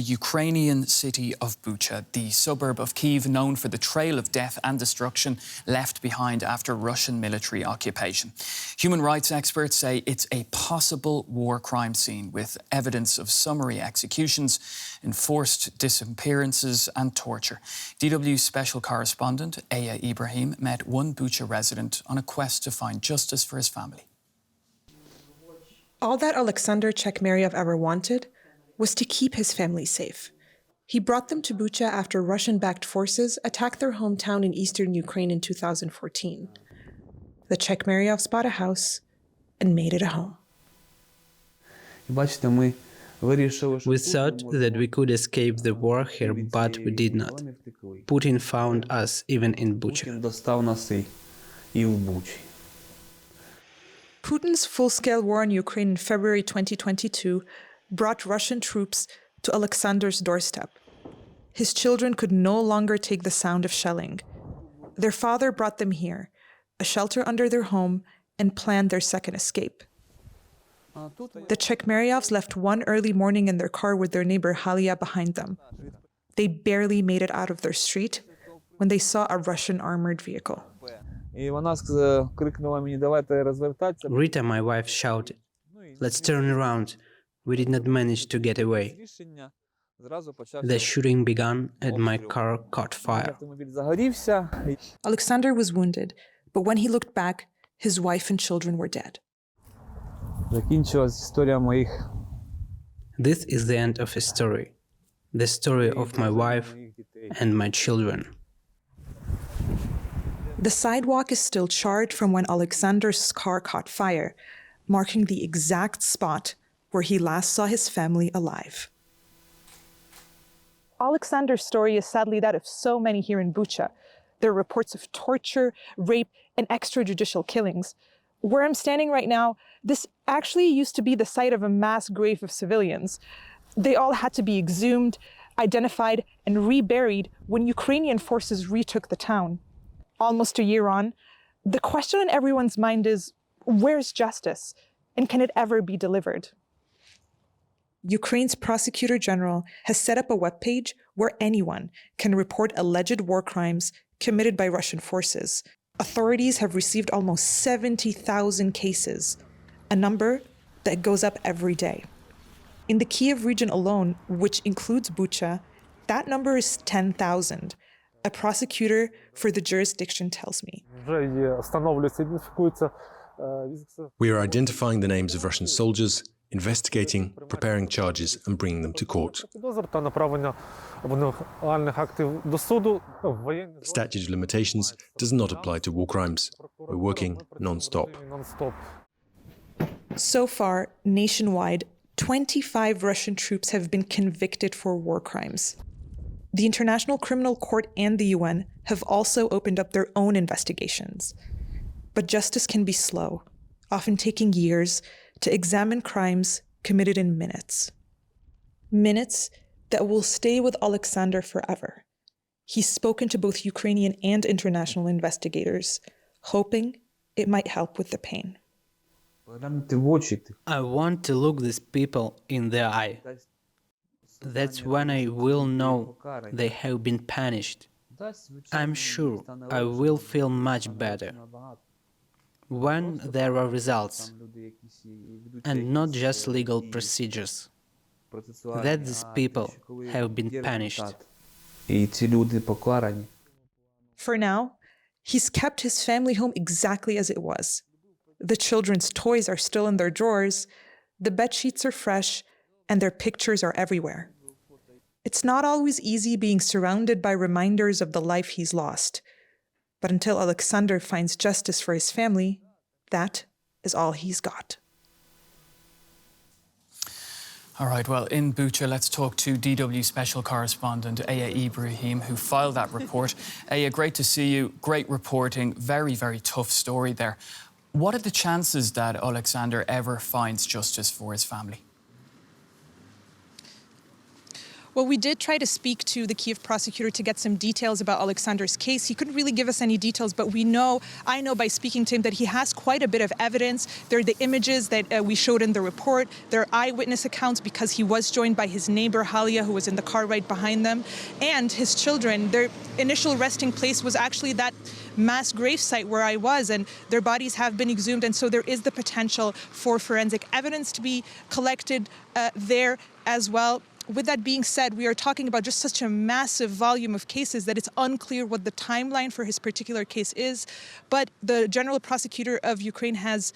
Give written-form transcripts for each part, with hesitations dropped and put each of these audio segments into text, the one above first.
Ukrainian city of Bucha, the suburb of Kyiv known for the trail of death and destruction left behind after Russian military occupation. Human rights experts say it's a possible war crime scene with evidence of summary executions, enforced disappearances and torture. DW special correspondent Ibrahim met one Bucha resident on a quest to find justice for his family. All that Alexander Chekmeryov ever wanted was to keep his family safe. He brought them to Bucha after Russian-backed forces attacked their hometown in eastern Ukraine in 2014. The Chekmeryovs bought a house and made it a home. We thought that we could escape the war here, but we did not. Putin found us even in Bucha. Putin's full-scale war on Ukraine in February 2022 brought Russian troops to Alexander's doorstep. His children could no longer take the sound of shelling. Their father brought them here, a shelter under their home, and planned their second escape. The Chekmeryovs left one early morning in their car with their neighbor Halia behind them. They barely made it out of their street when they saw a Russian armored vehicle. Rita, my wife, shouted, "Let's turn around." We did not manage to get away. The shooting began and my car caught fire. Alexander was wounded, but when he looked back, his wife and children were dead. This is the end of his story, the story of my wife and my children. The sidewalk is still charred from when Alexander's car caught fire, marking the exact spot where he last saw his family alive. Alexander's story is sadly that of so many here in Bucha. There are reports of torture, rape, and extrajudicial killings. Where I'm standing right now, this actually used to be the site of a mass grave of civilians. They all had to be exhumed, identified, and reburied when Ukrainian forces retook the town. Almost a year on, the question on everyone's mind is, where's justice? And can it ever be delivered? Ukraine's prosecutor general has set up a webpage where anyone can report alleged war crimes committed by Russian forces. Authorities have received almost 70,000 cases, a number that goes up every day. In the Kyiv region alone, which includes Bucha, that number is 10,000. A prosecutor for the jurisdiction tells me. We are identifying the names of Russian soldiers, investigating, preparing charges and bringing them to court. Statute of limitations does not apply to war crimes. We're working non-stop. So far, nationwide, 25 Russian troops have been convicted for war crimes. The International Criminal Court and the UN have also opened up their own investigations. But justice can be slow, often taking years to examine crimes committed in minutes. Minutes that will stay with Alexander forever. He's spoken to both Ukrainian and international investigators, hoping it might help with the pain. I want to look these people in the eye. That's when I will know they have been punished. I'm sure I will feel much better when there are results and not just legal procedures, that these people have been punished. For now, he's kept his family home exactly as it was. The children's toys are still in their drawers, the bed sheets are fresh, and their pictures are everywhere. It's not always easy being surrounded by reminders of the life he's lost. But until Alexander finds justice for his family, that is all he's got. All right, well, in Bucha, let's talk to DW special correspondent Ibrahim, who filed that report. Aya, great to see you. Great reporting. Very, very tough story there. What are the chances that Alexander ever finds justice for his family? Well, we did try to speak to the Kyiv prosecutor to get some details about Alexander's case. He couldn't really give us any details, but I know by speaking to him that he has quite a bit of evidence. There are the images that we showed in the report. There are eyewitness accounts because he was joined by his neighbor, Halia, who was in the car right behind them, and his children. Their initial resting place was actually that mass grave site where I was, and their bodies have been exhumed, and so there is the potential for forensic evidence to be collected there as well. With that being said, we are talking about just such a massive volume of cases that it's unclear what the timeline for his particular case is. But the General Prosecutor of Ukraine has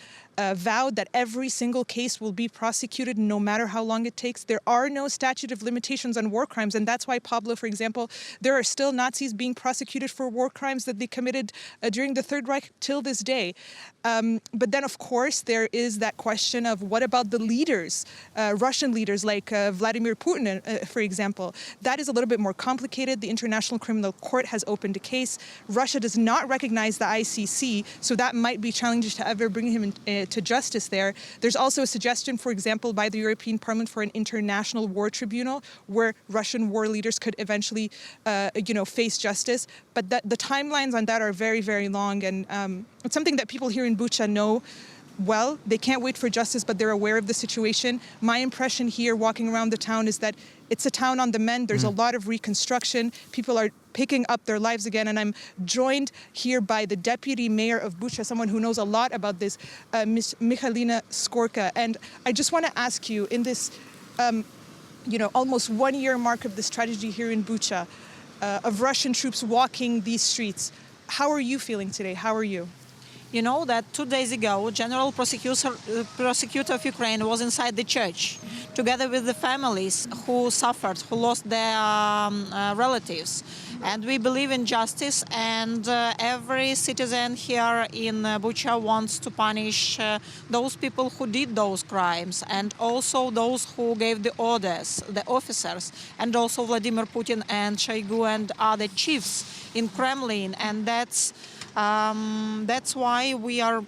vowed that every single case will be prosecuted no matter how long it takes. There are no statute of limitations on war crimes, and that's why, Pablo, for example, there are still Nazis being prosecuted for war crimes that they committed during the Third Reich till this day. But then, of course, there is that question of what about the leaders, Russian leaders like Vladimir Putin, for example. That is a little bit more complicated. The International Criminal Court has opened a case. Russia does not recognize the ICC, so that might be challenging to ever bring him to justice there. There's also a suggestion, for example, by the European Parliament for an international war tribunal where Russian war leaders could eventually, face justice. But the timelines on that are very, very long, and it's something that people here in Bucha know well. They can't wait for justice, but they're aware of the situation. My impression here walking around the town is that it's a town on the mend. There's a lot of reconstruction. People are picking up their lives again. And I'm joined here by the deputy mayor of Bucha, someone who knows a lot about this, Ms. Michalina Skorka. And I just want to ask you, in this, almost 1 year mark of this tragedy here in Bucha, of Russian troops walking these streets, how are you feeling today? How are you? You know that 2 days ago, General Prosecutor of Ukraine was inside the church, together with the families who suffered, who lost their relatives. And we believe in justice, and every citizen here in Bucha wants to punish those people who did those crimes, and also those who gave the orders, the officers, and also Vladimir Putin and Shoigu and other chiefs in Kremlin. And that's why we are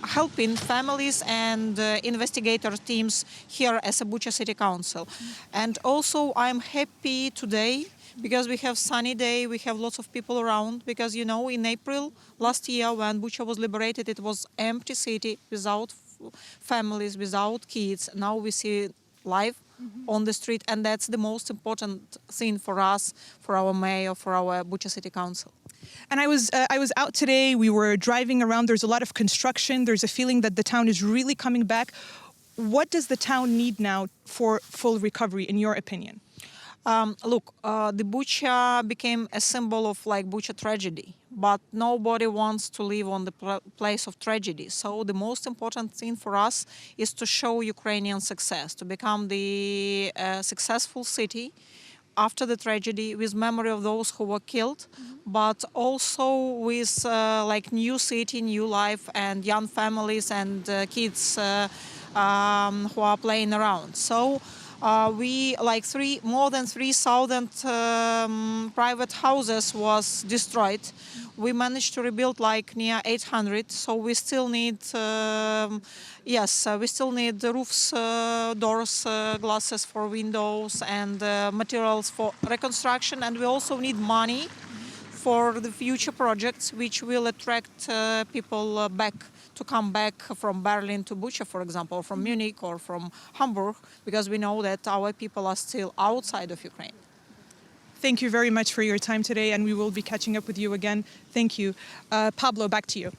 helping families and investigator teams here as a Bucha City Council. And also I'm happy today because we have sunny day, we have lots of people around, because in April last year when Bucha was liberated, it was empty city without families, without kids. Now we see life on the street, and that's the most important thing for us, for our mayor, for our Bucha City Council. And I was out today. We were driving around. There's a lot of construction. There's a feeling that the town is really coming back. What does the town need now for full recovery, in your opinion? The Bucha became a symbol of Bucha tragedy, but nobody wants to live on the place of tragedy. So the most important thing for us is to show Ukrainian success, to become the successful city after the tragedy, with memory of those who were killed, but also with new city, new life, and young families and kids who are playing around. So we more than 3,000 private houses was destroyed. We managed to rebuild near 800. So we still need we still need the roofs, doors, glasses for windows, and materials for reconstruction. And we also need money for the future projects, which will attract people to come back from Berlin to Bucha, for example, from Munich or from Hamburg, because we know that our people are still outside of Ukraine. Thank you very much for your time today, and we will be catching up with you again. Thank you. Pablo, back to you.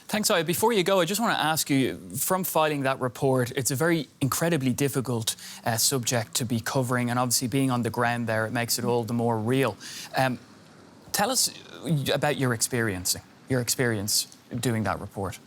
Thanks, Aya. Before you go, I just want to ask you, from filing that report, it's a very incredibly difficult subject to be covering, and obviously being on the ground there, it makes it all the more real. Tell us about your experience doing that report.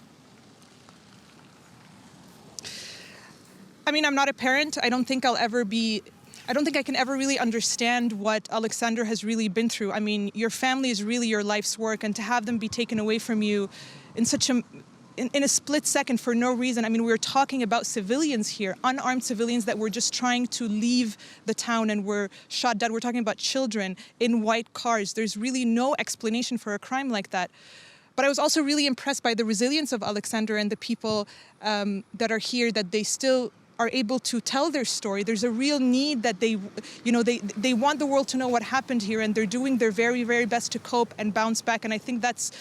I mean, I'm not a parent. I don't think I can ever really understand what Alexander has really been through. I mean, your family is really your life's work, and to have them be taken away from you in a split second for no reason. I mean, we're talking about civilians here, unarmed civilians that were just trying to leave the town and were shot dead. We're talking about children in white cars. There's really no explanation for a crime like that. But I was also really impressed by the resilience of Alexander and the people that are here, that they still are able to tell their story. There's a real need that they want the world to know what happened here, and they're doing their very, very best to cope and bounce back. And I think that's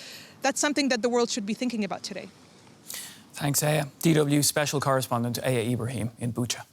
something that the world should be thinking about today. Thanks, Aya. DW Special Correspondent Aya Ibrahim in Bucha.